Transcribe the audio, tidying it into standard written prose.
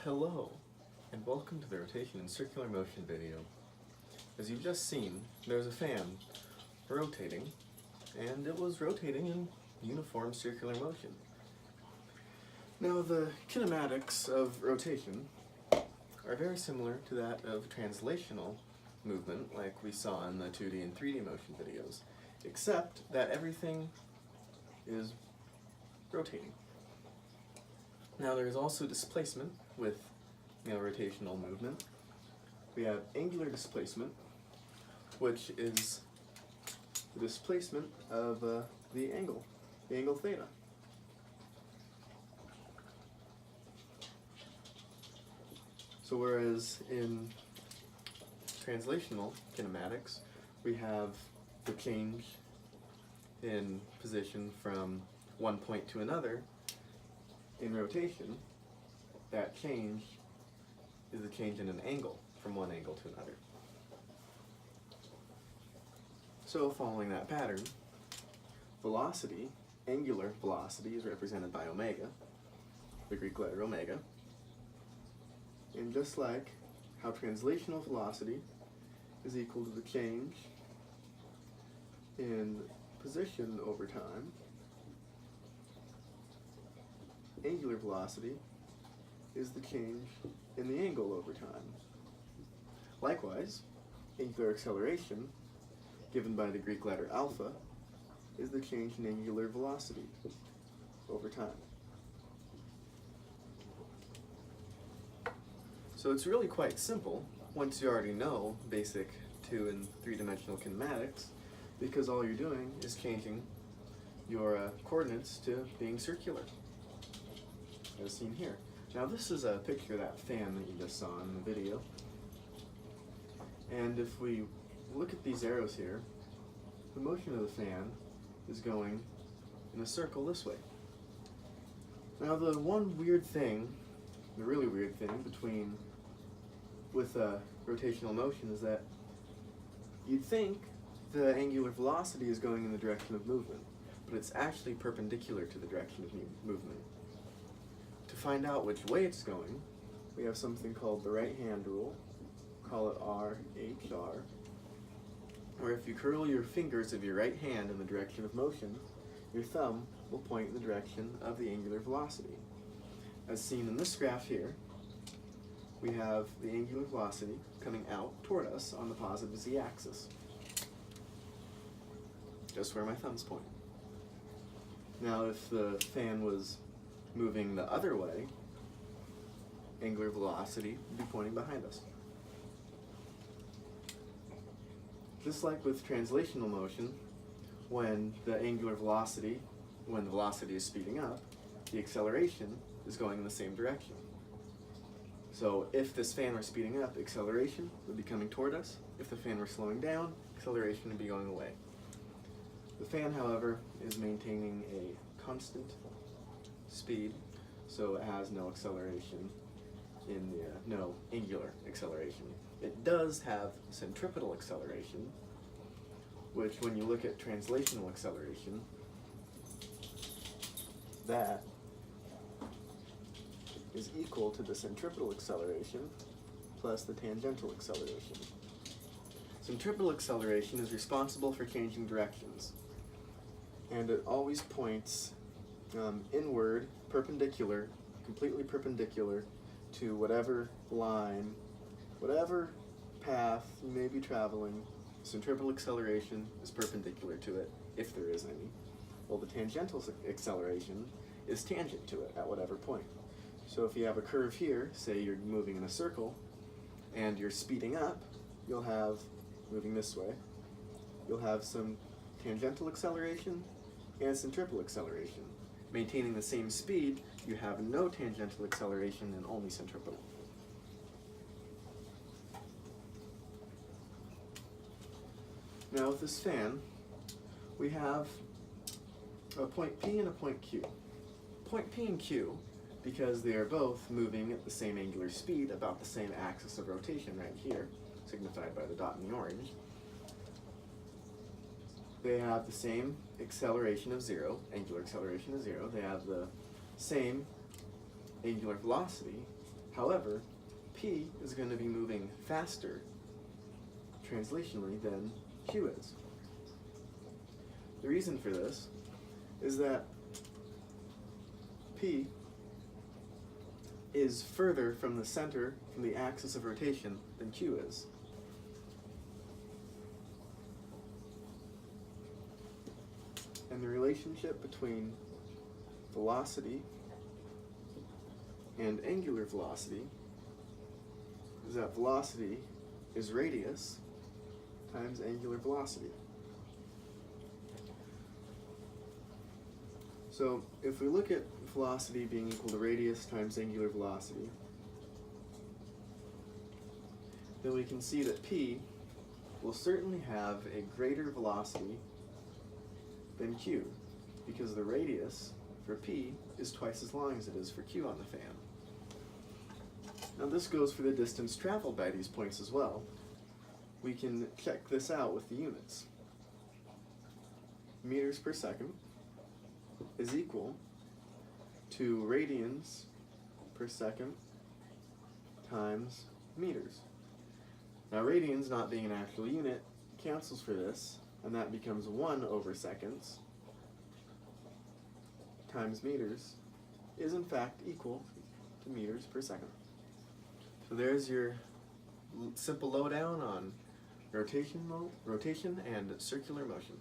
Hello, and welcome to the rotation and circular motion video. As you've just seen, there's a fan rotating, and it was rotating in uniform circular motion. Now, the kinematics of rotation are very similar to that of translational movement, like we saw in the 2D and 3D motion videos, except that everything is rotating. Now, there is also displacement with rotational movement. We have angular displacement, which is the displacement of the angle theta. So whereas in translational kinematics, we have the change in position from one point to another, in rotation, that change is a change in an angle from one angle to another. So following that pattern, velocity, angular velocity, is represented by omega, the Greek letter omega. And just like how translational velocity is equal to the change in position over time, angular velocity is the change in the angle over time. Likewise, angular acceleration, given by the Greek letter alpha, is the change in angular velocity over time. So it's really quite simple once you already know basic 2- and 3-dimensional kinematics, because all you're doing is changing your coordinates to being circular, as seen here. Now this is a picture of that fan that you just saw in the video. And if we look at these arrows here, the motion of the fan is going in a circle this way. Now the one weird thing, the really weird thing with rotational motion is that you'd think the angular velocity is going in the direction of movement, but it's actually perpendicular to the direction of movement. To find out which way it's going, we have something called the right-hand rule, call it RHR, where if you curl your fingers of your right hand in the direction of motion, your thumb will point in the direction of the angular velocity. As seen in this graph here, we have the angular velocity coming out toward us on the positive z-axis, just where my thumb's pointing. Now if the fan was moving the other way, angular velocity would be pointing behind us. Just like with translational motion, when the velocity is speeding up, the acceleration is going in the same direction. So if this fan were speeding up, acceleration would be coming toward us. If the fan were slowing down, acceleration would be going away. The fan, however, is maintaining a constant speed, so it has no acceleration no angular acceleration. It does have centripetal acceleration, which when you look at translational acceleration, that is equal to the centripetal acceleration plus the tangential acceleration. Centripetal acceleration is responsible for changing directions, and it always points inward, perpendicular, completely perpendicular to whatever line, whatever path you may be traveling. Centripetal acceleration is perpendicular to it, if there is any. Well, the tangential acceleration is tangent to it at whatever point. So if you have a curve here, say you're moving in a circle, and you're speeding up, you'll have, moving this way, you'll have some tangential acceleration and centripetal acceleration. Maintaining the same speed, you have no tangential acceleration and only centripetal. Now with this fan, we have a point P and a point Q. Point P and Q, because they are both moving at the same angular speed about the same axis of rotation right here, signified by the dot in the orange, they have the same acceleration of 0, angular acceleration of 0. They have the same angular velocity. However, P is going to be moving faster translationally than Q is. The reason for this is that P is further from the center, from the axis of rotation, than Q is. And the relationship between velocity and angular velocity is that velocity is radius times angular velocity. So if we look at velocity being equal to radius times angular velocity, then we can see that P will certainly have a greater velocity than Q, because the radius for P is twice as long as it is for Q on the fan. Now this goes for the distance traveled by these points as well. We can check this out with the units. Meters per second is equal to radians per second times meters. Now radians, not being an actual unit, cancels for this, and that becomes 1 over seconds times meters is in fact equal to meters per second. So there's your simple lowdown on rotation and circular motion.